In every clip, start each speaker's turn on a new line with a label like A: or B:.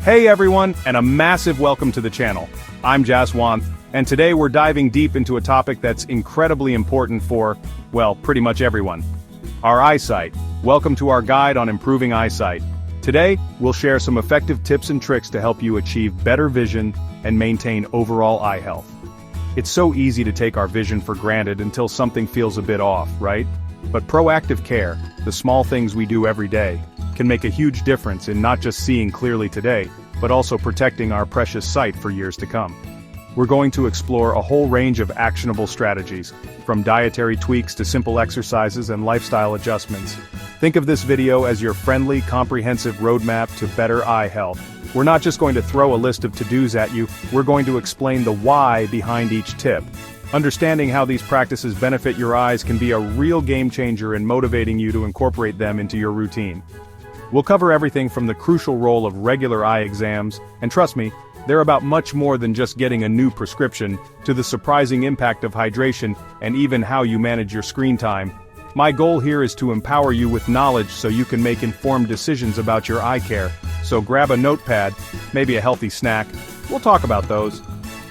A: Hey everyone, and a massive welcome to the channel. I'm Jaswant, and today we're diving deep into a topic that's incredibly important for, well, pretty much everyone. Our eyesight. Welcome to our guide on improving eyesight. Today, we'll share some effective tips and tricks to help you achieve better vision and maintain overall eye health. It's so easy to take our vision for granted until something feels a bit off, right? But proactive care, the small things we do every day, can make a huge difference in not just seeing clearly today, but also protecting our precious sight for years to come. We're going to explore a whole range of actionable strategies, from dietary tweaks to simple exercises and lifestyle adjustments. Think of this video as your friendly, comprehensive roadmap to better eye health. We're not just going to throw a list of to-dos at you, we're going to explain the why behind each tip. Understanding how these practices benefit your eyes can be a real game changer in motivating you to incorporate them into your routine. We'll cover everything from the crucial role of regular eye exams, and trust me, they're about much more than just getting a new prescription, to the surprising impact of hydration and even how you manage your screen time. My goal here is to empower you with knowledge so you can make informed decisions about your eye care. So grab a notepad, maybe a healthy snack, we'll talk about those,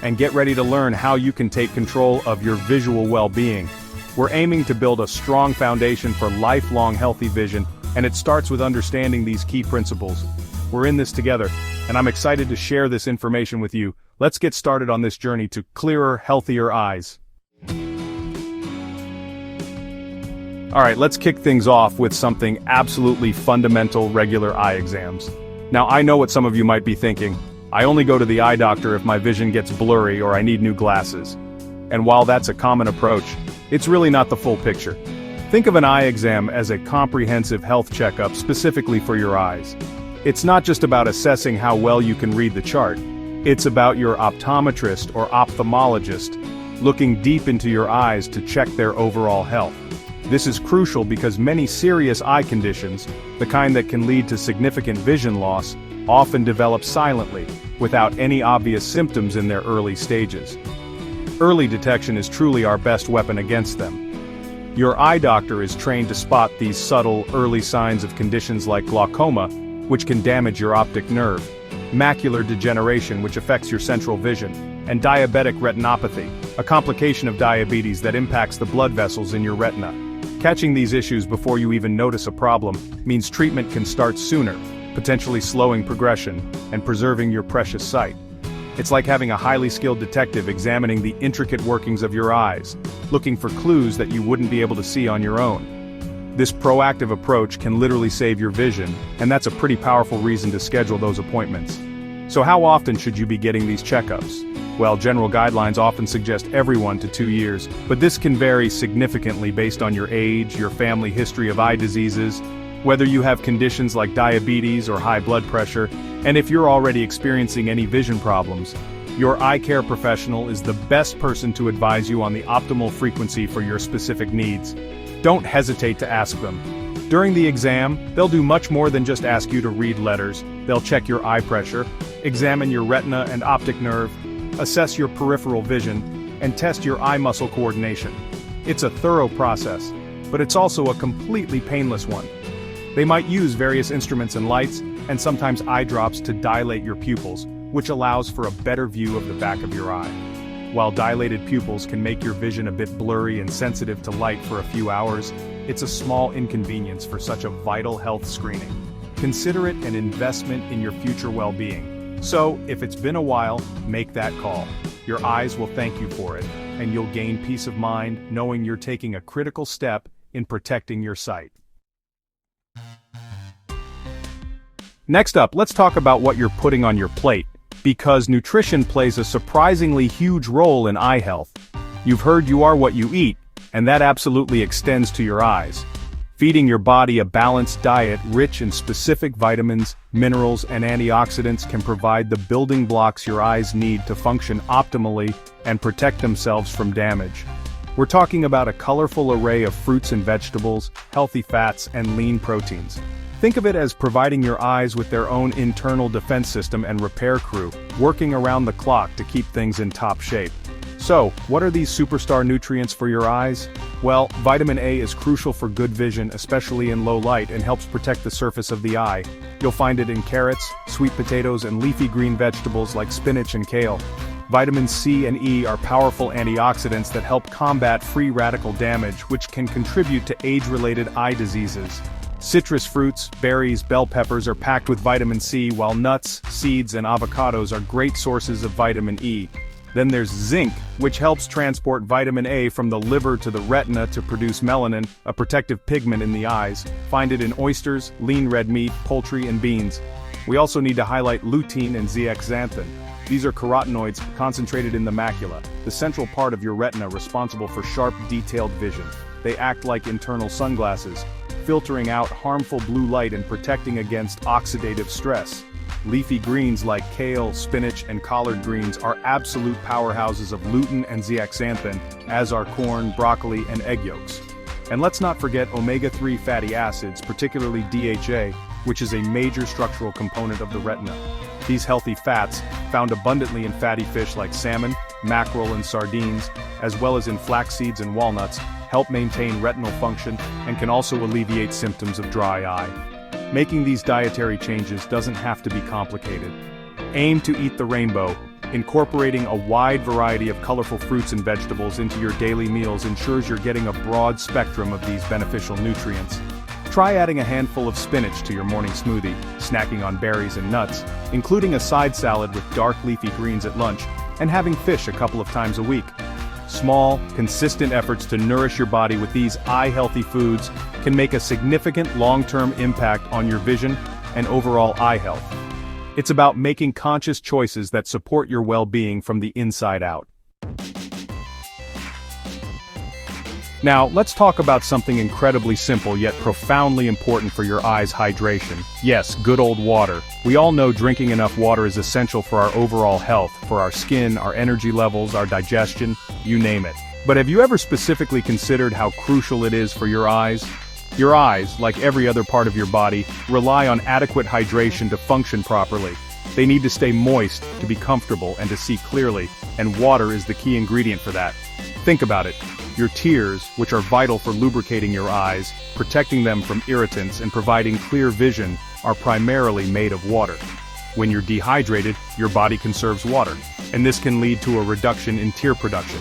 A: and get ready to learn how you can take control of your visual well-being. We're aiming to build a strong foundation for lifelong healthy vision, and it starts with understanding these key principles. We're in this together, and I'm excited to share this information with you. Let's get started on this journey to clearer, healthier eyes. Alright, let's kick things off with something absolutely fundamental: regular eye exams. Now I know what some of you might be thinking. I only go to the eye doctor if my vision gets blurry or I need new glasses. And while that's a common approach, it's really not the full picture. Think of an eye exam as a comprehensive health checkup specifically for your eyes. It's not just about assessing how well you can read the chart. It's about your optometrist or ophthalmologist looking deep into your eyes to check their overall health. This is crucial because many serious eye conditions, the kind that can lead to significant vision loss, often develop silently, without any obvious symptoms in their early stages. Early detection is truly our best weapon against them. Your eye doctor is trained to spot these subtle, early signs of conditions like glaucoma, which can damage your optic nerve, macular degeneration, which affects your central vision, and diabetic retinopathy, a complication of diabetes that impacts the blood vessels in your retina. Catching these issues before you even notice a problem means treatment can start sooner, potentially slowing progression and preserving your precious sight. It's like having a highly skilled detective examining the intricate workings of your eyes, looking for clues that you wouldn't be able to see on your own. This proactive approach can literally save your vision, and that's a pretty powerful reason to schedule those appointments. So how often should you be getting these checkups? Well, general guidelines often suggest every 1 to 2 years, but this can vary significantly based on your age, your family history of eye diseases, whether you have conditions like diabetes or high blood pressure, and if you're already experiencing any vision problems. Your eye care professional is the best person to advise you on the optimal frequency for your specific needs. Don't hesitate to ask them. During the exam, they'll do much more than just ask you to read letters. They'll check your eye pressure, examine your retina and optic nerve, assess your peripheral vision, and test your eye muscle coordination. It's a thorough process, but it's also a completely painless one. They might use various instruments and lights, and sometimes eye drops to dilate your pupils, which allows for a better view of the back of your eye. While dilated pupils can make your vision a bit blurry and sensitive to light for a few hours, it's a small inconvenience for such a vital health screening. Consider it an investment in your future well-being. So, if it's been a while, make that call. Your eyes will thank you for it, and you'll gain peace of mind knowing you're taking a critical step in protecting your sight. Next up, let's talk about what you're putting on your plate, because nutrition plays a surprisingly huge role in eye health. You've heard you are what you eat, and that absolutely extends to your eyes. Feeding your body a balanced diet rich in specific vitamins, minerals, and antioxidants can provide the building blocks your eyes need to function optimally and protect themselves from damage. We're talking about a colorful array of fruits and vegetables, healthy fats, and lean proteins. Think of it as providing your eyes with their own internal defense system and repair crew, working around the clock to keep things in top shape. So, what are these superstar nutrients for your eyes? Well, vitamin A is crucial for good vision, especially in low light, and helps protect the surface of the eye. You'll find it in carrots, sweet potatoes, and leafy green vegetables like spinach and kale. Vitamins C and E are powerful antioxidants that help combat free radical damage, which can contribute to age-related eye diseases. Citrus fruits, berries, bell peppers are packed with vitamin C, while nuts, seeds, and avocados are great sources of vitamin E. Then there's zinc, which helps transport vitamin A from the liver to the retina to produce melanin, a protective pigment in the eyes. Find it in oysters, lean red meat, poultry, and beans. We also need to highlight lutein and zeaxanthin. These are carotenoids concentrated in the macula, the central part of your retina responsible for sharp, detailed vision. They act like internal sunglasses, filtering out harmful blue light and protecting against oxidative stress. Leafy greens like kale, spinach, and collard greens are absolute powerhouses of lutein and zeaxanthin, as are corn, broccoli, and egg yolks. And let's not forget omega-3 fatty acids, particularly DHA, which is a major structural component of the retina. These healthy fats, found abundantly in fatty fish like salmon, mackerel, and sardines, as well as in flax seeds and walnuts, help maintain retinal function and can also alleviate symptoms of dry eye. Making these dietary changes doesn't have to be complicated. Aim to eat the rainbow. Incorporating a wide variety of colorful fruits and vegetables into your daily meals ensures you're getting a broad spectrum of these beneficial nutrients. Try adding a handful of spinach to your morning smoothie, snacking on berries and nuts, including a side salad with dark leafy greens at lunch, and having fish a couple of times a week. Small, consistent efforts to nourish your body with these eye-healthy foods can make a significant long-term impact on your vision and overall eye health. It's about making conscious choices that support your well-being from the inside out. Now, let's talk about something incredibly simple yet profoundly important for your eyes: hydration. Yes, good old water. We all know drinking enough water is essential for our overall health, for our skin, our energy levels, our digestion, you name it. But have you ever specifically considered how crucial it is for your eyes? Your eyes, like every other part of your body, rely on adequate hydration to function properly. They need to stay moist, to be comfortable, and to see clearly, and water is the key ingredient for that. Think about it. Your tears, which are vital for lubricating your eyes, protecting them from irritants and providing clear vision, are primarily made of water. When you're dehydrated, your body conserves water, and this can lead to a reduction in tear production.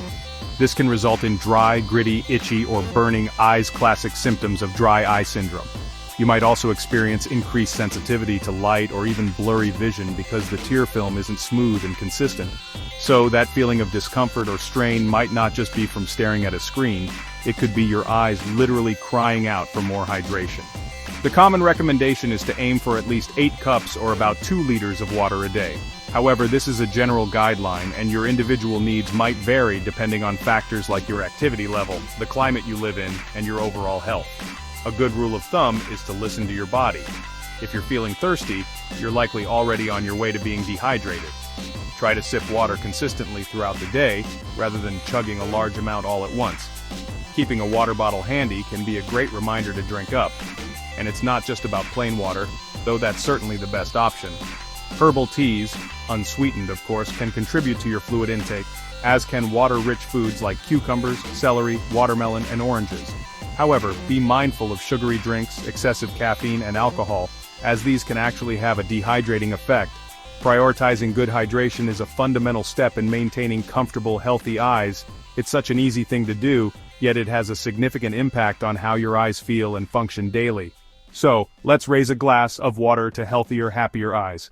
A: This can result in dry, gritty, itchy, or burning eyes, classic symptoms of dry eye syndrome. You might also experience increased sensitivity to light or even blurry vision because the tear film isn't smooth and consistent. So that feeling of discomfort or strain might not just be from staring at a screen, it could be your eyes literally crying out for more hydration. The common recommendation is to aim for at least 8 cups or about 2 liters of water a day. However, this is a general guideline, and your individual needs might vary depending on factors like your activity level, the climate you live in, and your overall health. A good rule of thumb is to listen to your body. If you're feeling thirsty, you're likely already on your way to being dehydrated. Try to sip water consistently throughout the day, rather than chugging a large amount all at once. Keeping a water bottle handy can be a great reminder to drink up. And it's not just about plain water, though that's certainly the best option. Herbal teas, unsweetened of course, can contribute to your fluid intake, as can water-rich foods like cucumbers, celery, watermelon, and oranges. However, be mindful of sugary drinks, excessive caffeine, and alcohol, as these can actually have a dehydrating effect. Prioritizing good hydration is a fundamental step in maintaining comfortable, healthy eyes. It's such an easy thing to do, yet it has a significant impact on how your eyes feel and function daily. So, let's raise a glass of water to healthier, happier eyes.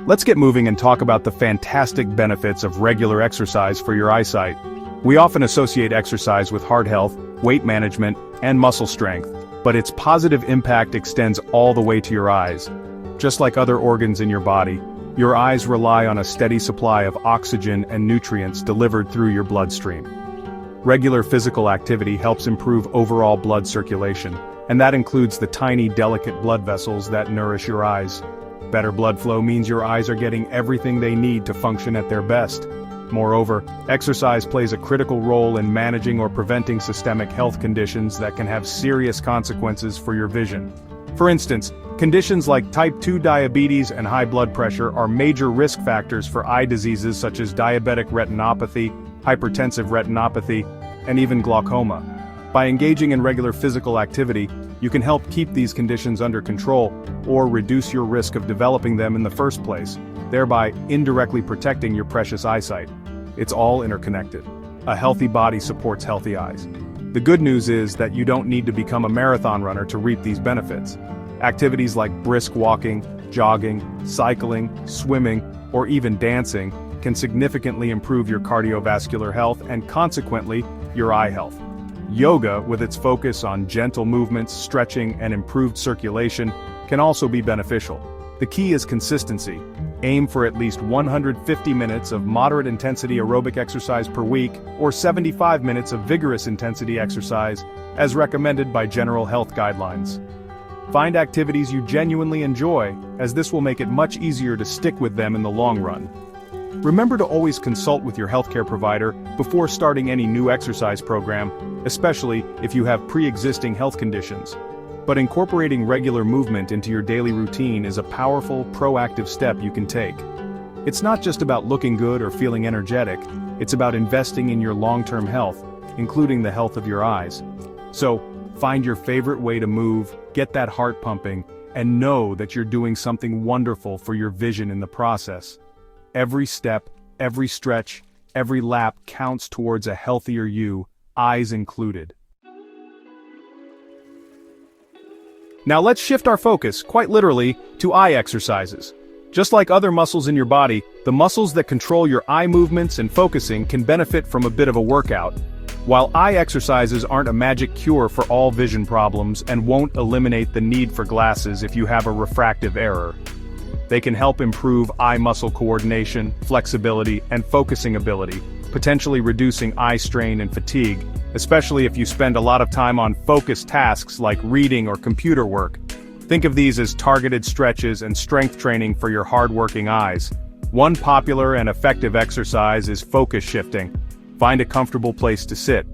A: Let's get moving and talk about the fantastic benefits of regular exercise for your eyesight. We often associate exercise with heart health, weight management, and muscle strength, but its positive impact extends all the way to your eyes. Just like other organs in your body, your eyes rely on a steady supply of oxygen and nutrients delivered through your bloodstream. Regular physical activity helps improve overall blood circulation, and that includes the tiny, delicate blood vessels that nourish your eyes. Better blood flow means your eyes are getting everything they need to function at their best. Moreover, exercise plays a critical role in managing or preventing systemic health conditions that can have serious consequences for your vision. For instance, conditions like type 2 diabetes and high blood pressure are major risk factors for eye diseases such as diabetic retinopathy, hypertensive retinopathy, and even glaucoma. By engaging in regular physical activity, you can help keep these conditions under control or reduce your risk of developing them in the first place, thereby indirectly protecting your precious eyesight. It's all interconnected. A healthy body supports healthy eyes. The good news is that you don't need to become a marathon runner to reap these benefits. Activities like brisk walking, jogging, cycling, swimming, or even dancing can significantly improve your cardiovascular health and consequently, your eye health. Yoga, with its focus on gentle movements, stretching, and improved circulation, can also be beneficial. The key is consistency. Aim for at least 150 minutes of moderate intensity aerobic exercise per week, or 75 minutes of vigorous intensity exercise, as recommended by general health guidelines. Find activities you genuinely enjoy, as this will make it much easier to stick with them in the long run. Remember to always consult with your healthcare provider before starting any new exercise program, especially if you have pre-existing health conditions. But incorporating regular movement into your daily routine is a powerful, proactive step you can take. It's not just about looking good or feeling energetic, it's about investing in your long-term health, including the health of your eyes. So, find your favorite way to move, get that heart pumping, and know that you're doing something wonderful for your vision in the process. Every step, every stretch, every lap counts towards a healthier you, eyes included. Now let's shift our focus, quite literally, to eye exercises. Just like other muscles in your body, the muscles that control your eye movements and focusing can benefit from a bit of a workout. While eye exercises aren't a magic cure for all vision problems and won't eliminate the need for glasses if you have a refractive error, they can help improve eye muscle coordination, flexibility, and focusing ability, potentially reducing eye strain and fatigue, especially if you spend a lot of time on focused tasks like reading or computer work. Think of these as targeted stretches and strength training for your hard-working eyes. One popular and effective exercise is focus shifting. Find a comfortable place to sit.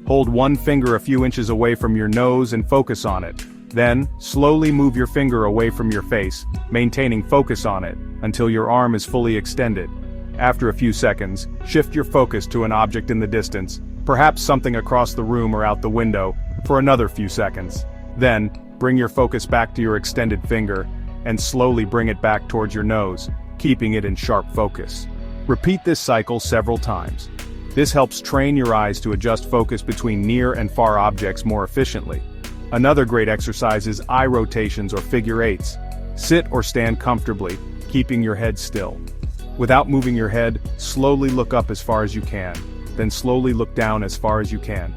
A: Hold one finger a few inches away from your nose and focus on it. Then, slowly move your finger away from your face, maintaining focus on it, until your arm is fully extended. After a few seconds, shift your focus to an object in the distance, perhaps something across the room or out the window, for another few seconds. Then, bring your focus back to your extended finger, and slowly bring it back towards your nose, keeping it in sharp focus. Repeat this cycle several times. This helps train your eyes to adjust focus between near and far objects more efficiently. Another great exercise is eye rotations or figure eights. Sit or stand comfortably, keeping your head still. Without moving your head, slowly look up as far as you can, then slowly look down as far as you can.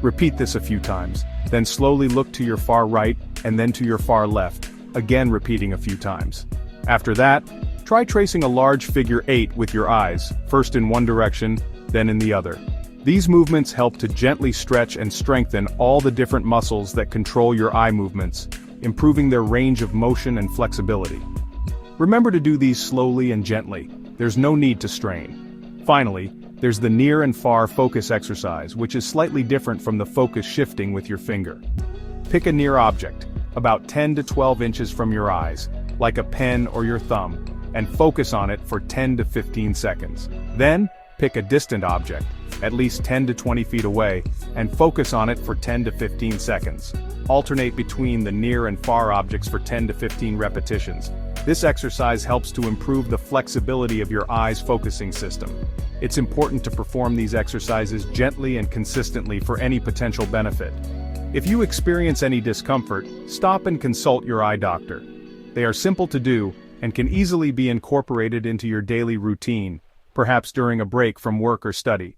A: Repeat this a few times, then slowly look to your far right and then to your far left, again repeating a few times. After that, try tracing a large figure eight with your eyes, first in one direction, then in the other. These movements help to gently stretch and strengthen all the different muscles that control your eye movements, improving their range of motion and flexibility. Remember to do these slowly and gently. There's no need to strain. Finally, there's the near and far focus exercise, which is slightly different from the focus shifting with your finger. Pick a near object, about 10 to 12 inches from your eyes, like a pen or your thumb, and focus on it for 10 to 15 seconds. Then, pick a distant object, at least 10 to 20 feet away, and focus on it for 10 to 15 seconds. Alternate between the near and far objects for 10 to 15 repetitions. This exercise helps to improve the flexibility of your eye's focusing system. It's important to perform these exercises gently and consistently for any potential benefit. If you experience any discomfort, stop and consult your eye doctor. They are simple to do and can easily be incorporated into your daily routine, perhaps during a break from work or study.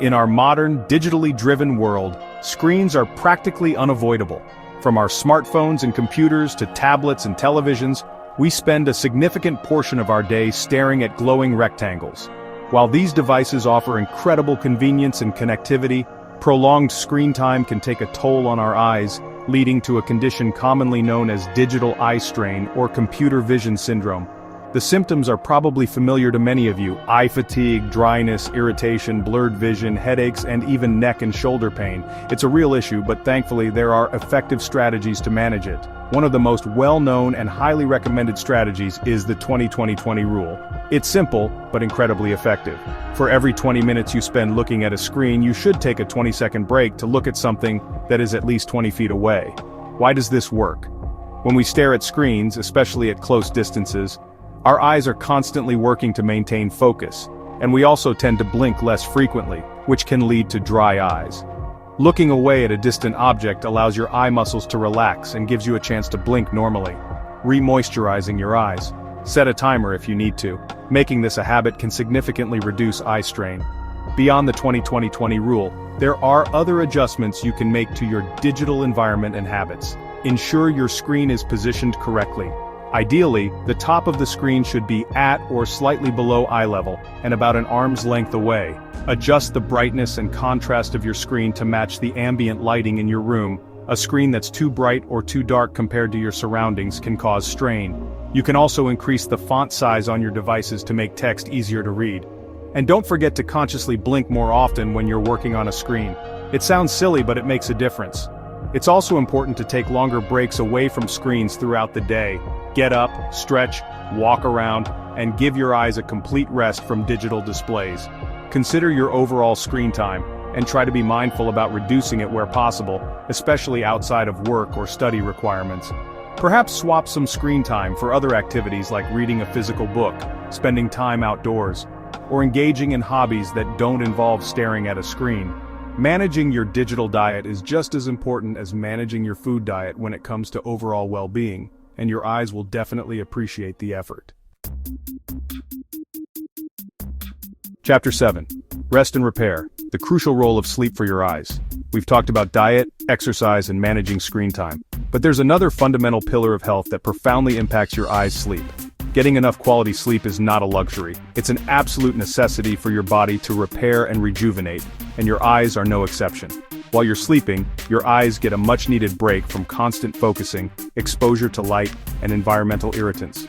A: In our modern, digitally driven world, screens are practically unavoidable. From our smartphones and computers to tablets and televisions, we spend a significant portion of our day staring at glowing rectangles. While these devices offer incredible convenience and connectivity, prolonged screen time can take a toll on our eyes, leading to a condition commonly known as digital eye strain or computer vision syndrome. The symptoms are probably familiar to many of you: eye fatigue, dryness, irritation, blurred vision, headaches, and even neck and shoulder pain. It's a real issue, but thankfully there are effective strategies to manage it. One of the most well-known and highly recommended strategies is the 20-20-20 rule. It's simple, but incredibly effective. For every 20 minutes you spend looking at a screen, you should take a 20-second break to look at something that is at least 20 feet away. Why does this work? When we stare at screens, especially at close distances, our eyes are constantly working to maintain focus, and we also tend to blink less frequently, which can lead to dry eyes. Looking away at a distant object allows your eye muscles to relax and gives you a chance to blink normally, re-moisturizing your eyes. Set a timer if you need to. Making this a habit can significantly reduce eye strain. Beyond the 20-20-20 rule, there are other adjustments you can make to your digital environment and habits. Ensure your screen is positioned correctly. Ideally, the top of the screen should be at or slightly below eye level, and about an arm's length away. Adjust the brightness and contrast of your screen to match the ambient lighting in your room. A screen that's too bright or too dark compared to your surroundings can cause strain. You can also increase the font size on your devices to make text easier to read. And don't forget to consciously blink more often when you're working on a screen. It sounds silly, but it makes a difference. It's also important to take longer breaks away from screens throughout the day. Get up, stretch, walk around, and give your eyes a complete rest from digital displays. Consider your overall screen time, and try to be mindful about reducing it where possible, especially outside of work or study requirements. Perhaps swap some screen time for other activities like reading a physical book, spending time outdoors, or engaging in hobbies that don't involve staring at a screen. Managing your digital diet is just as important as managing your food diet when it comes to overall well-being, and your eyes will definitely appreciate the effort. Chapter 7. Rest and Repair, the crucial role of sleep for your eyes. We've talked about diet, exercise, and managing screen time. But there's another fundamental pillar of health that profoundly impacts your eyes' sleep. Getting enough quality sleep is not a luxury. It's an absolute necessity for your body to repair and rejuvenate, and your eyes are no exception. While you're sleeping, your eyes get a much-needed break from constant focusing, exposure to light, and environmental irritants.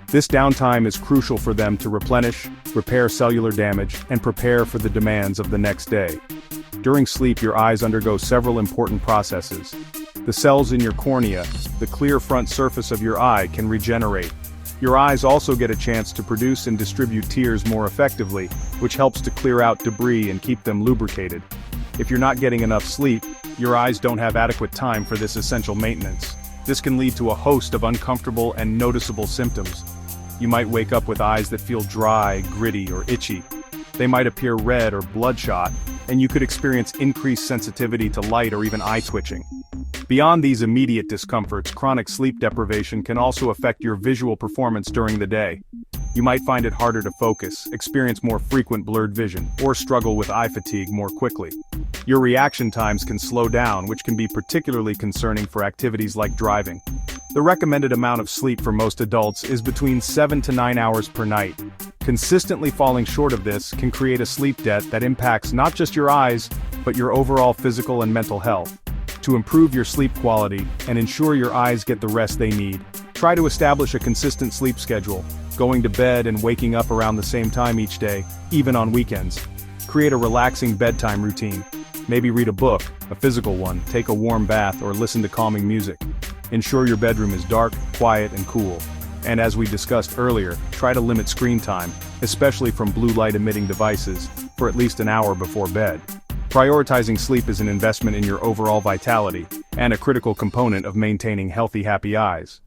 A: This downtime is crucial for them to replenish, repair cellular damage, and prepare for the demands of the next day. During sleep, your eyes undergo several important processes. The cells in your cornea, the clear front surface of your eye, can regenerate. Your eyes also get a chance to produce and distribute tears more effectively, which helps to clear out debris and keep them lubricated. If you're not getting enough sleep, your eyes don't have adequate time for this essential maintenance. This can lead to a host of uncomfortable and noticeable symptoms. You might wake up with eyes that feel dry, gritty, or itchy. They might appear red or bloodshot, and you could experience increased sensitivity to light or even eye twitching. Beyond these immediate discomforts, chronic sleep deprivation can also affect your visual performance during the day. You might find it harder to focus, experience more frequent blurred vision, or struggle with eye fatigue more quickly. Your reaction times can slow down, which can be particularly concerning for activities like driving. The recommended amount of sleep for most adults is between 7 to 9 hours per night. Consistently falling short of this can create a sleep debt that impacts not just your eyes, but your overall physical and mental health. To improve your sleep quality and ensure your eyes get the rest they need, try to establish a consistent sleep schedule, going to bed and waking up around the same time each day, even on weekends. Create a relaxing bedtime routine. Maybe read a book, a physical one, take a warm bath, or listen to calming music. Ensure your bedroom is dark, quiet, and cool. And as we discussed earlier, try to limit screen time, especially from blue light emitting devices, for at least an hour before bed. Prioritizing sleep is an investment in your overall vitality, and a critical component of maintaining healthy, happy eyes.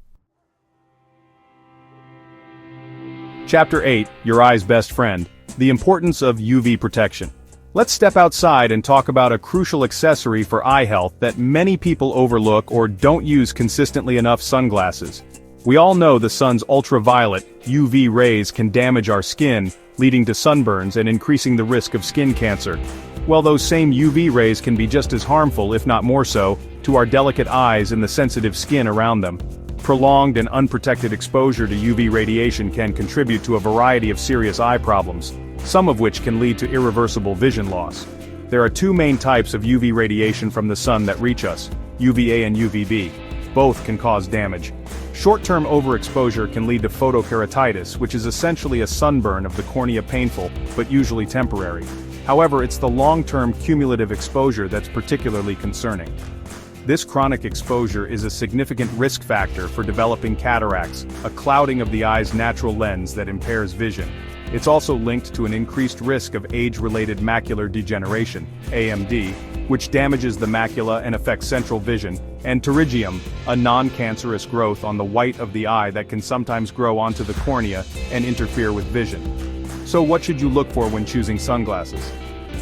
A: Chapter 8, Your Eye's Best Friend, the importance of UV protection. Let's step outside and talk about a crucial accessory for eye health that many people overlook or don't use consistently enough: sunglasses. We all know the sun's ultraviolet, UV rays can damage our skin, leading to sunburns and increasing the risk of skin cancer. Well, those same UV rays can be just as harmful, if not more so, to our delicate eyes and the sensitive skin around them. Prolonged and unprotected exposure to UV radiation can contribute to a variety of serious eye problems, some of which can lead to irreversible vision loss. There are two main types of UV radiation from the sun that reach us: UVA and UVB. Both can cause damage. Short-term overexposure can lead to photokeratitis, which is essentially a sunburn of the cornea, painful, but usually temporary. However, it's the long-term cumulative exposure that's particularly concerning. This chronic exposure is a significant risk factor for developing cataracts, a clouding of the eye's natural lens that impairs vision. It's also linked to an increased risk of age-related macular degeneration, AMD, which damages the macula and affects central vision, and pterygium, a non-cancerous growth on the white of the eye that can sometimes grow onto the cornea and interfere with vision. So what should you look for when choosing sunglasses?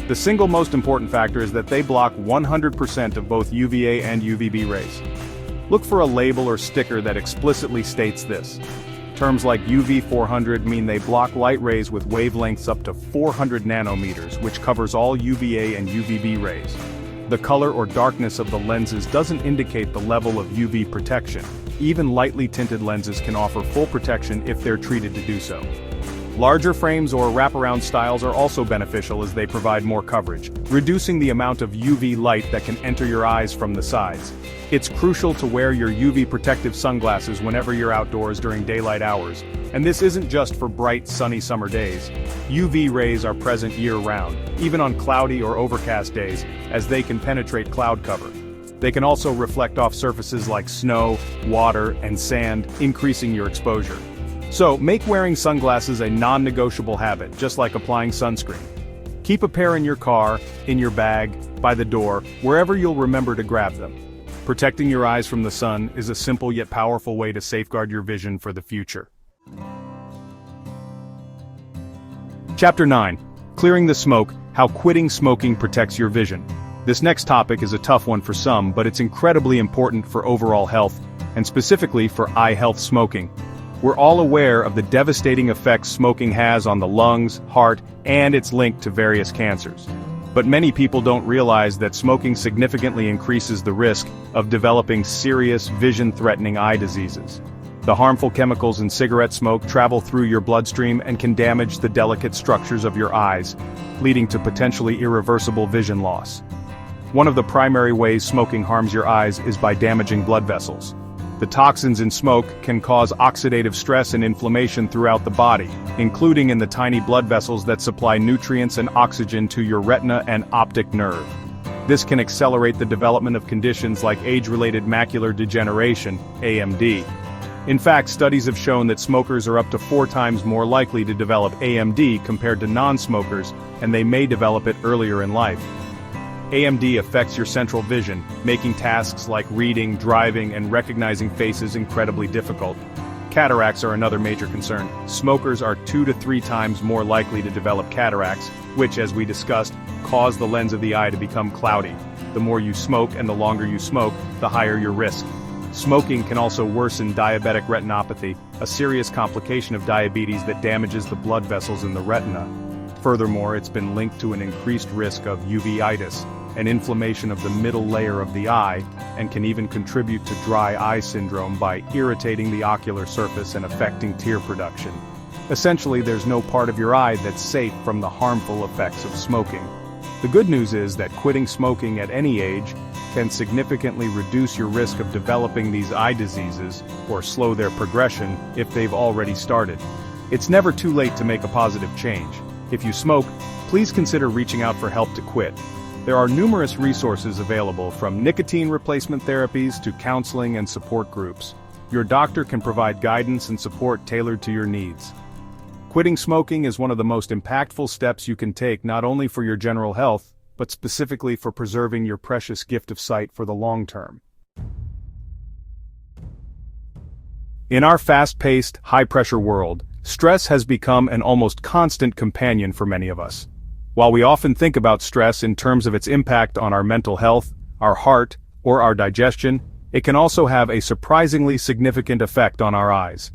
A: The single most important factor is that they block 100% of both UVA and UVB rays. Look for a label or sticker that explicitly states this. Terms like UV 400 mean they block light rays with wavelengths up to 400 nanometers, which covers all UVA and UVB rays. The color or darkness of the lenses doesn't indicate the level of UV protection. Even lightly tinted lenses can offer full protection if they're treated to do so. Larger frames or wraparound styles are also beneficial as they provide more coverage, reducing the amount of UV light that can enter your eyes from the sides. It's crucial to wear your UV protective sunglasses whenever you're outdoors during daylight hours, and this isn't just for bright, sunny summer days. UV rays are present year-round, even on cloudy or overcast days, as they can penetrate cloud cover. They can also reflect off surfaces like snow, water, and sand, increasing your exposure. So, make wearing sunglasses a non-negotiable habit, just like applying sunscreen. Keep a pair in your car, in your bag, by the door, wherever you'll remember to grab them. Protecting your eyes from the sun is a simple yet powerful way to safeguard your vision for the future. Chapter 9. Clearing the smoke, how quitting smoking protects your vision. This next topic is a tough one for some, but it's incredibly important for overall health, and specifically for eye health smoking. We're all aware of the devastating effects smoking has on the lungs, heart, and its link to various cancers. But many people don't realize that smoking significantly increases the risk of developing serious vision-threatening eye diseases. The harmful chemicals in cigarette smoke travel through your bloodstream and can damage the delicate structures of your eyes, leading to potentially irreversible vision loss. One of the primary ways smoking harms your eyes is by damaging blood vessels. The toxins in smoke can cause oxidative stress and inflammation throughout the body, including in the tiny blood vessels that supply nutrients and oxygen to your retina and optic nerve. This can accelerate the development of conditions like age-related macular degeneration, AMD. In fact, studies have shown that smokers are up to 4 times more likely to develop AMD compared to non-smokers, and they may develop it earlier in life. AMD affects your central vision, making tasks like reading, driving, and recognizing faces incredibly difficult. Cataracts are another major concern. Smokers are 2 to 3 times more likely to develop cataracts, which, as we discussed, cause the lens of the eye to become cloudy. The more you smoke and the longer you smoke, the higher your risk. Smoking can also worsen diabetic retinopathy, a serious complication of diabetes that damages the blood vessels in the retina. Furthermore, it's been linked to an increased risk of uveitis, an inflammation of the middle layer of the eye, and can even contribute to dry eye syndrome by irritating the ocular surface and affecting tear production. Essentially, there's no part of your eye that's safe from the harmful effects of smoking. The good news is that quitting smoking at any age can significantly reduce your risk of developing these eye diseases, or slow their progression if they've already started. It's never too late to make a positive change. If you smoke, please consider reaching out for help to quit. There are numerous resources available, from nicotine replacement therapies to counseling and support groups. Your doctor can provide guidance and support tailored to your needs. Quitting smoking is one of the most impactful steps you can take, not only for your general health, but specifically for preserving your precious gift of sight for the long term. In our fast-paced, high-pressure world, stress has become an almost constant companion for many of us. While we often think about stress in terms of its impact on our mental health, our heart, or our digestion, it can also have a surprisingly significant effect on our eyes.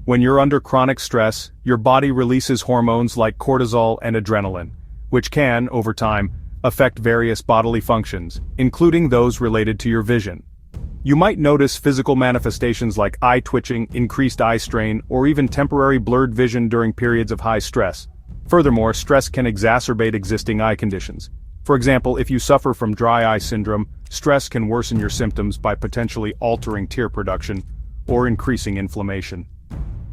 A: When you're under chronic stress, your body releases hormones like cortisol and adrenaline, which can, over time, affect various bodily functions, including those related to your vision. You might notice physical manifestations like eye twitching, increased eye strain, or even temporary blurred vision during periods of high stress. Furthermore, stress can exacerbate existing eye conditions. For example, if you suffer from dry eye syndrome, stress can worsen your symptoms by potentially altering tear production or increasing inflammation.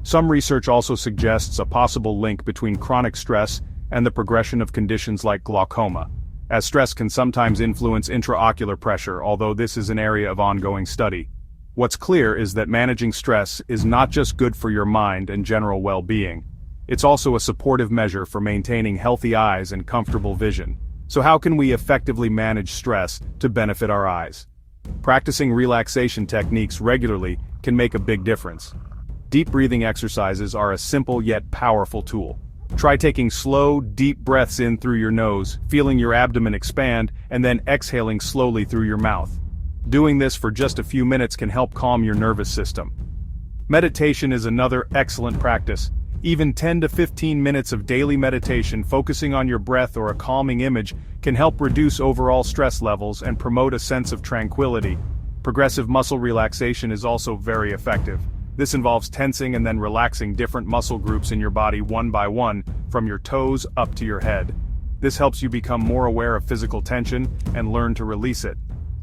A: Some research also suggests a possible link between chronic stress and the progression of conditions like glaucoma. as stress can sometimes influence intraocular pressure, although this is an area of ongoing study. What's clear is that managing stress is not just good for your mind and general well-being. It's also a supportive measure for maintaining healthy eyes and comfortable vision. So how can we effectively manage stress to benefit our eyes? Practicing relaxation techniques regularly can make a big difference. Deep breathing exercises are a simple yet powerful tool. Try taking slow, deep breaths in through your nose, feeling your abdomen expand, and then exhaling slowly through your mouth. Doing this for just a few minutes can help calm your nervous system. Meditation is another excellent practice. Even 10 to 15 minutes of daily meditation focusing on your breath or a calming image can help reduce overall stress levels and promote a sense of tranquility. Progressive muscle relaxation is also very effective. This involves tensing and then relaxing different muscle groups in your body one by one, from your toes up to your head. This helps you become more aware of physical tension and learn to release it.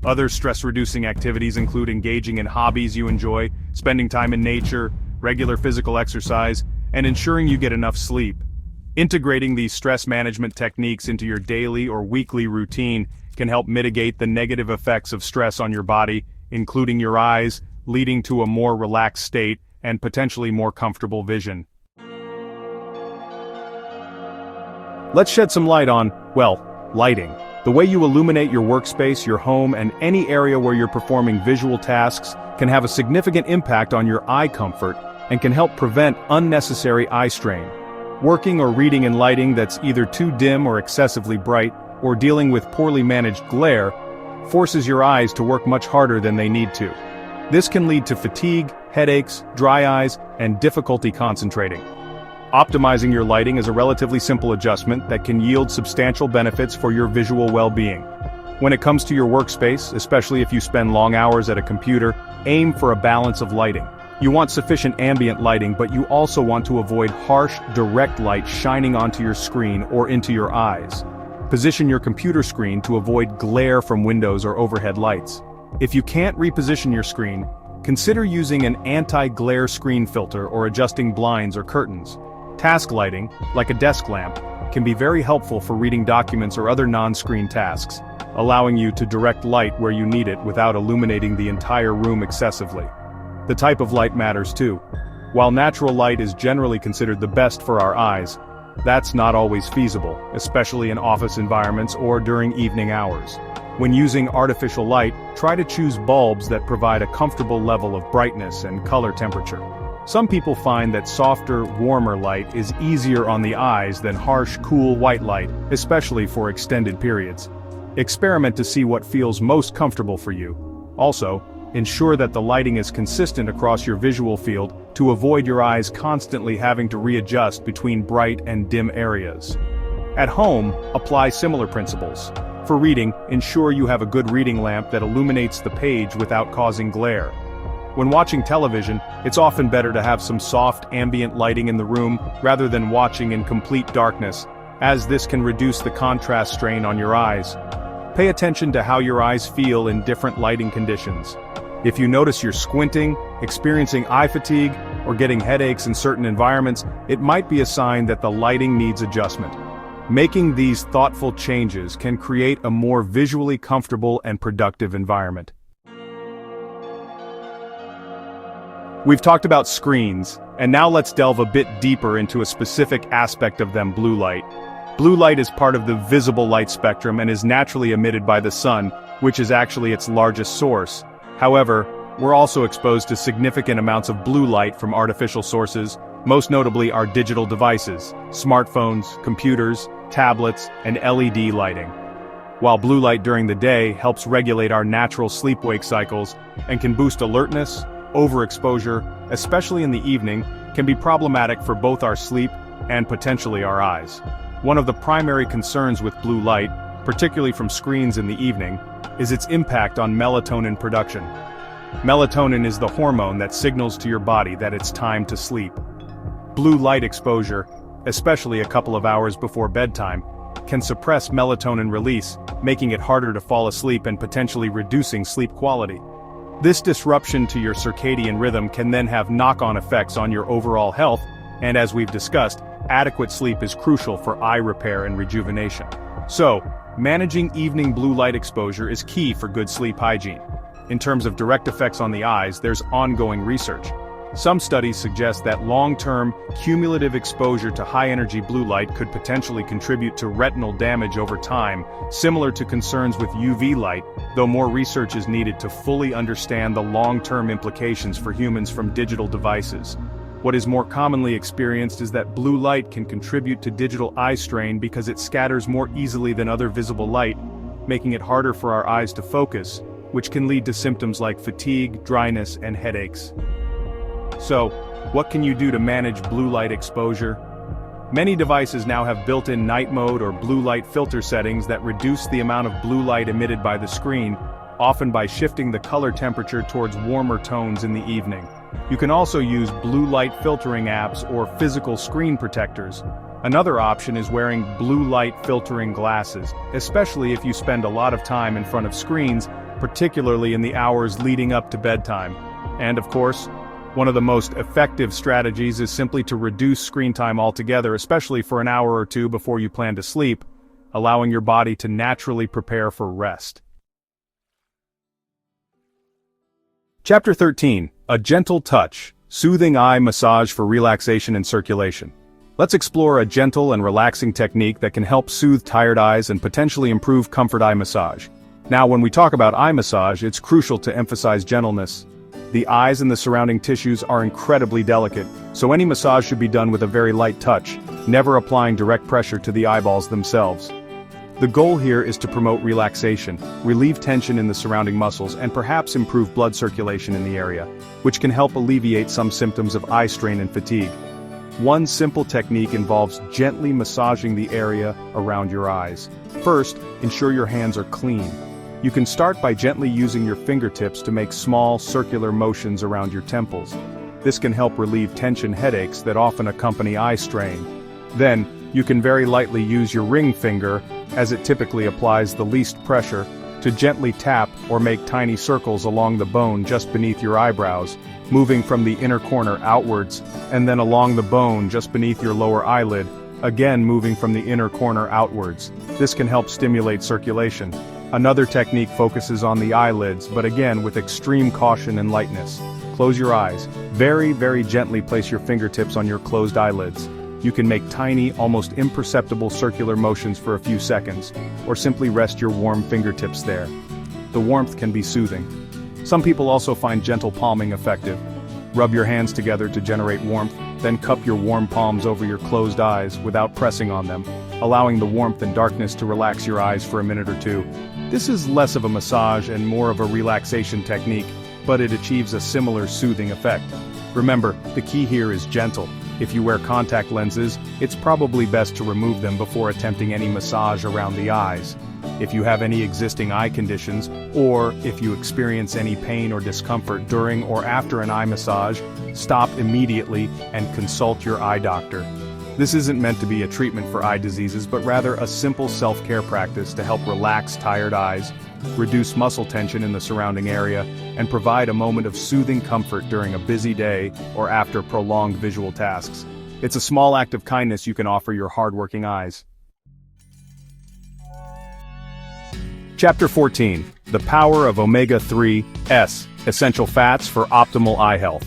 A: Other stress-reducing activities include engaging in hobbies you enjoy, spending time in nature, regular physical exercise, and ensuring you get enough sleep. Integrating these stress management techniques into your daily or weekly routine can help mitigate the negative effects of stress on your body, including your eyes, leading to a more relaxed state and potentially more comfortable vision. Let's shed some light on, well, lighting. The way you illuminate your workspace, your home, and any area where you're performing visual tasks can have a significant impact on your eye comfort and can help prevent unnecessary eye strain. Working or reading in lighting that's either too dim or excessively bright, or dealing with poorly managed glare, forces your eyes to work much harder than they need to. This can lead to fatigue, headaches, dry eyes, and difficulty concentrating. Optimizing your lighting is a relatively simple adjustment that can yield substantial benefits for your visual well-being. When it comes to your workspace, especially if you spend long hours at a computer, aim for a balance of lighting. You want sufficient ambient lighting, but you also want to avoid harsh, direct light shining onto your screen or into your eyes. Position your computer screen to avoid glare from windows or overhead lights. If you can't reposition your screen, consider using an anti-glare screen filter or adjusting blinds or curtains. Task lighting, like a desk lamp, can be very helpful for reading documents or other non-screen tasks, allowing you to direct light where you need it without illuminating the entire room excessively. The type of light matters too. While natural light is generally considered the best for our eyes, that's not always feasible, especially in office environments or during evening hours. When using artificial light, try to choose bulbs that provide a comfortable level of brightness and color temperature. Some people find that softer, warmer light is easier on the eyes than harsh, cool white light, especially for extended periods. Experiment to see what feels most comfortable for you. Also, ensure that the lighting is consistent across your visual field to avoid your eyes constantly having to readjust between bright and dim areas. At home, apply similar principles. For reading, ensure you have a good reading lamp that illuminates the page without causing glare. When watching television, it's often better to have some soft ambient lighting in the room rather than watching in complete darkness, as this can reduce the contrast strain on your eyes. Pay attention to how your eyes feel in different lighting conditions. If you notice you're squinting, experiencing eye fatigue, or getting headaches in certain environments, it might be a sign that the lighting needs adjustment. Making these thoughtful changes can create a more visually comfortable and productive environment. We've talked about screens, and now let's delve a bit deeper into a specific aspect of them: blue light. Blue light is part of the visible light spectrum and is naturally emitted by the sun, which is actually its largest source. However, we're also exposed to significant amounts of blue light from artificial sources, most notably our digital devices, smartphones, computers, tablets, and LED lighting. While blue light during the day helps regulate our natural sleep-wake cycles and can boost alertness, overexposure, especially in the evening, can be problematic for both our sleep and potentially our eyes. One of the primary concerns with blue light, particularly from screens in the evening, is its impact on melatonin production. Melatonin is the hormone that signals to your body that it's time to sleep. Blue light exposure, especially a couple of hours before bedtime, can suppress melatonin release, making it harder to fall asleep and potentially reducing sleep quality. This disruption to your circadian rhythm can then have knock-on effects on your overall health, and as we've discussed, adequate sleep is crucial for eye repair and rejuvenation. So, Managing evening blue light exposure is key for good sleep hygiene. In terms of direct effects on the eyes, there's ongoing research. Some studies suggest that long-term, cumulative exposure to high-energy blue light could potentially contribute to retinal damage over time, similar to concerns with UV light, though more research is needed to fully understand the long-term implications for humans from digital devices. What is more commonly experienced is that blue light can contribute to digital eye strain because it scatters more easily than other visible light, making it harder for our eyes to focus, which can lead to symptoms like fatigue, dryness, and headaches. So, what can you do to manage blue light exposure? Many devices now have built-in night mode or blue light filter settings that reduce the amount of blue light emitted by the screen, often by shifting the color temperature towards warmer tones in the evening. You can also use blue light filtering apps or physical screen protectors. Another option is wearing blue light filtering glasses, especially if you spend a lot of time in front of screens, particularly in the hours leading up to bedtime. And of course, one of the most effective strategies is simply to reduce screen time altogether, especially for an hour or two before you plan to sleep, allowing your body to naturally prepare for rest. Chapter 13, A Gentle Touch, Soothing Eye Massage for Relaxation and Circulation. Let's explore a gentle and relaxing technique that can help soothe tired eyes and potentially improve comfort eye massage. Now, when we talk about eye massage, it's crucial to emphasize gentleness. The eyes and the surrounding tissues are incredibly delicate, so any massage should be done with a very light touch, never applying direct pressure to the eyeballs themselves. The goal here is to promote relaxation, relieve tension in the surrounding muscles, and perhaps improve blood circulation in the area, which can help alleviate some symptoms of eye strain and fatigue. One simple technique involves gently massaging the area around your eyes. First, ensure your hands are clean. You can start by gently using your fingertips to make small, circular motions around your temples. This can help relieve tension headaches that often accompany eye strain. Then, you can very lightly use your ring finger, as it typically applies the least pressure, to gently tap or make tiny circles along the bone just beneath your eyebrows, moving from the inner corner outwards, and then along the bone just beneath your lower eyelid, again moving from the inner corner outwards. This can help stimulate circulation. Another technique focuses on the eyelids, but again with extreme caution and lightness. Close your eyes. Very, very gently place your fingertips on your closed eyelids. You can make tiny, almost imperceptible circular motions for a few seconds, or simply rest your warm fingertips there. The warmth can be soothing. Some people also find gentle palming effective. Rub your hands together to generate warmth, then cup your warm palms over your closed eyes without pressing on them, allowing the warmth and darkness to relax your eyes for a minute or two. This is less of a massage and more of a relaxation technique, but it achieves a similar soothing effect. Remember, the key here is gentle. If you wear contact lenses, it's probably best to remove them before attempting any massage around the eyes. If you have any existing eye conditions, or if you experience any pain or discomfort during or after an eye massage, stop immediately and consult your eye doctor. This isn't meant to be a treatment for eye diseases, but rather a simple self-care practice to help relax tired eyes, reduce muscle tension in the surrounding area, and provide a moment of soothing comfort during a busy day or after prolonged visual tasks. It's a small act of kindness you can offer your hardworking eyes. Chapter 14, The Power of Omega-3s, Essential Fats for Optimal Eye Health.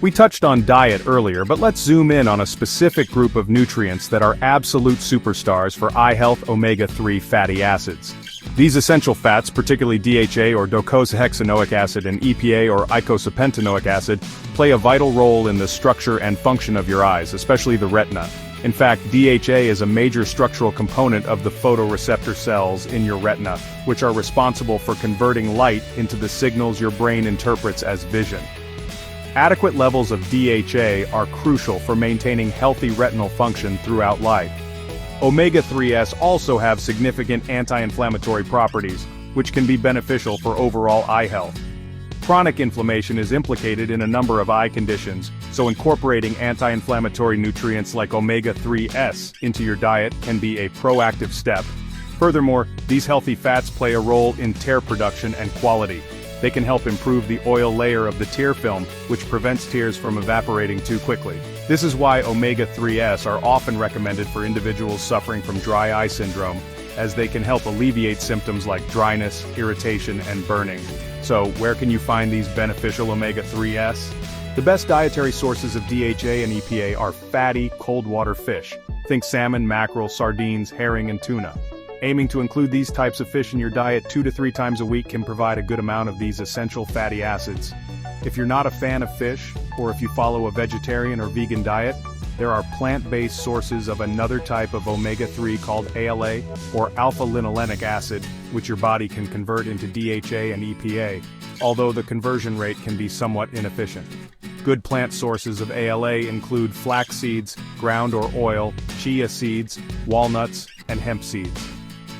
A: We touched on diet earlier, but let's zoom in on a specific group of nutrients that are absolute superstars for eye health: omega-3 fatty acids. These essential fats, particularly DHA or docosahexaenoic acid and EPA or eicosapentaenoic acid, play a vital role in the structure and function of your eyes, especially the retina. In fact, DHA is a major structural component of the photoreceptor cells in your retina, which are responsible for converting light into the signals your brain interprets as vision. Adequate levels of DHA are crucial for maintaining healthy retinal function throughout life. Omega-3s also have significant anti-inflammatory properties, which can be beneficial for overall eye health. Chronic inflammation is implicated in a number of eye conditions, so incorporating anti-inflammatory nutrients like omega-3s into your diet can be a proactive step. Furthermore, these healthy fats play a role in tear production and quality. They can help improve the oil layer of the tear film, which prevents tears from evaporating too quickly. This is why omega-3s are often recommended for individuals suffering from dry eye syndrome, as they can help alleviate symptoms like dryness, irritation, and burning. So, where can you find these beneficial omega-3s? The best dietary sources of DHA and EPA are fatty, cold-water fish. Think salmon, mackerel, sardines, herring, and tuna. Aiming to include these types of fish in your diet 2 to 3 times a week can provide a good amount of these essential fatty acids. If you're not a fan of fish, or if you follow a vegetarian or vegan diet, there are plant-based sources of another type of omega-3 called ALA, or alpha-linolenic acid, which your body can convert into DHA and EPA, although the conversion rate can be somewhat inefficient. Good plant sources of ALA include flax seeds, ground or oil, chia seeds, walnuts, and hemp seeds.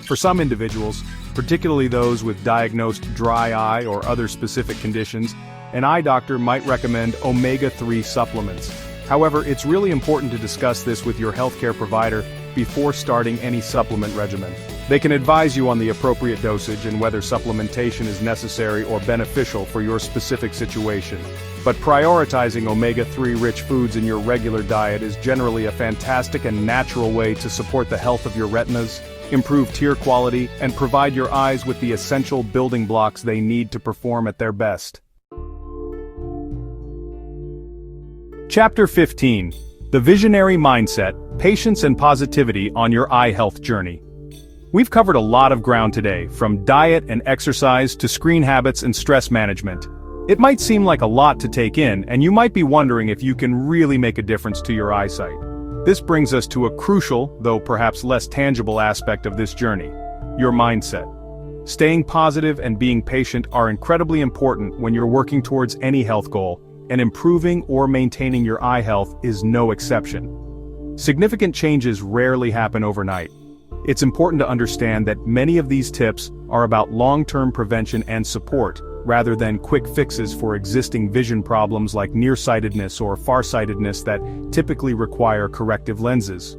A: For some individuals, particularly those with diagnosed dry eye or other specific conditions, an eye doctor might recommend omega-3 supplements. However, it's really important to discuss this with your healthcare provider before starting any supplement regimen. They can advise you on the appropriate dosage and whether supplementation is necessary or beneficial for your specific situation. But prioritizing omega-3 rich foods in your regular diet is generally a fantastic and natural way to support the health of your retinas, improve tear quality, and provide your eyes with the essential building blocks they need to perform at their best. Chapter 15. The Visionary Mindset, Patience and Positivity on Your Eye Health Journey. We've covered a lot of ground today, from diet and exercise to screen habits and stress management. It might seem like a lot to take in, and you might be wondering if you can really make a difference to your eyesight. This brings us to a crucial, though perhaps less tangible aspect of this journey: your mindset. Staying positive and being patient are incredibly important when you're working towards any health goal, and improving or maintaining your eye health is no exception. Significant changes rarely happen overnight. It's important to understand that many of these tips are about long-term prevention and support, rather than quick fixes for existing vision problems like nearsightedness or farsightedness that typically require corrective lenses.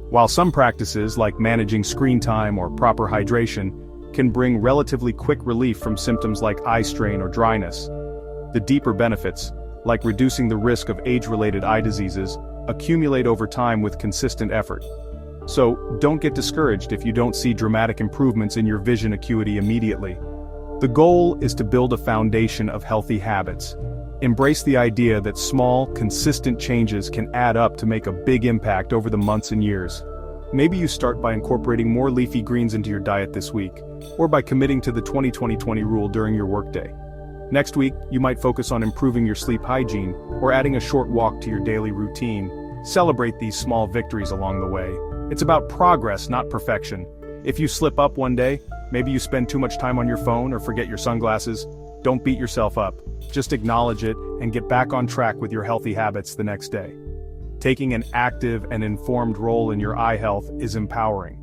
A: While some practices, like managing screen time or proper hydration, can bring relatively quick relief from symptoms like eye strain or dryness, the deeper benefits, like reducing the risk of age-related eye diseases, accumulate over time with consistent effort. So, don't get discouraged if you don't see dramatic improvements in your vision acuity immediately. The goal is to build a foundation of healthy habits. Embrace the idea that small, consistent changes can add up to make a big impact over the months and years. Maybe you start by incorporating more leafy greens into your diet this week, or by committing to the 20-20-20 rule during your workday. Next week, you might focus on improving your sleep hygiene, or adding a short walk to your daily routine. Celebrate these small victories along the way. It's about progress, not perfection. If you slip up one day, maybe you spend too much time on your phone or forget your sunglasses, don't beat yourself up. Just acknowledge it and get back on track with your healthy habits the next day. Taking an active and informed role in your eye health is empowering.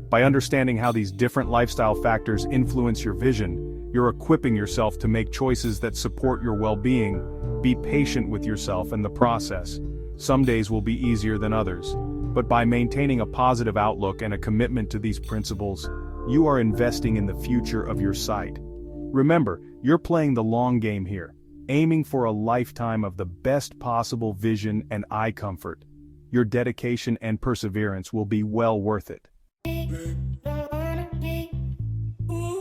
A: By understanding how these different lifestyle factors influence your vision, you're equipping yourself to make choices that support your well-being. Be patient with yourself and the process. Some days will be easier than others, but by maintaining a positive outlook and a commitment to these principles, you are investing in the future of your sight. Remember, you're playing the long game here, aiming for a lifetime of the best possible vision and eye comfort. Your dedication and perseverance will be well worth it.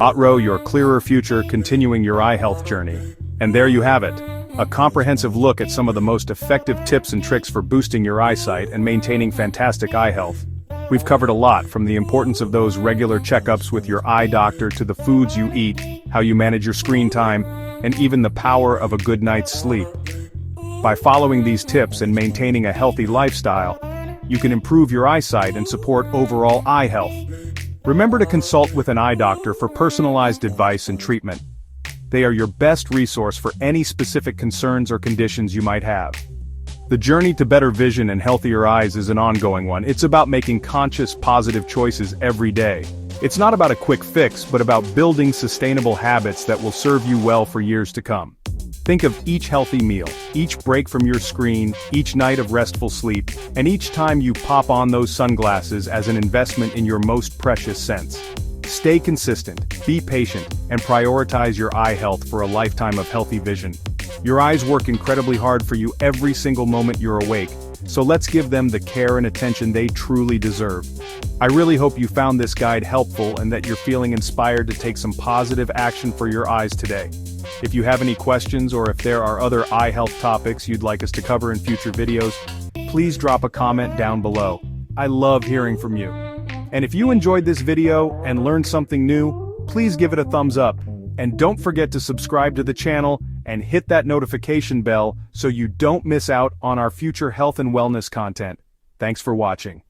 A: OTRO, your clearer future, continuing your eye health journey. And there you have it, a comprehensive look at some of the most effective tips and tricks for boosting your eyesight and maintaining fantastic eye health. We've covered a lot, from the importance of those regular checkups with your eye doctor to the foods you eat, how you manage your screen time, and even the power of a good night's sleep. By following these tips and maintaining a healthy lifestyle, you can improve your eyesight and support overall eye health. Remember to consult with an eye doctor for personalized advice and treatment. They are your best resource for any specific concerns or conditions you might have. The journey to better vision and healthier eyes is an ongoing one. It's about making conscious, positive choices every day. It's not about a quick fix, but about building sustainable habits that will serve you well for years to come. Think of each healthy meal, each break from your screen, each night of restful sleep, and each time you pop on those sunglasses as an investment in your most precious sense. Stay consistent, be patient, and prioritize your eye health for a lifetime of healthy vision. Your eyes work incredibly hard for you every single moment you're awake, So let's give them the care and attention they truly deserve. I really hope you found this guide helpful and that you're feeling inspired to take some positive action for your eyes today. If you have any questions or if there are other eye health topics you'd like us to cover in future videos, please drop a comment down below. I love hearing from you. And if you enjoyed this video and learned something new, please give it a thumbs up. And don't forget to subscribe to the channel and hit that notification bell so you don't miss out on our future health and wellness content. Thanks for watching.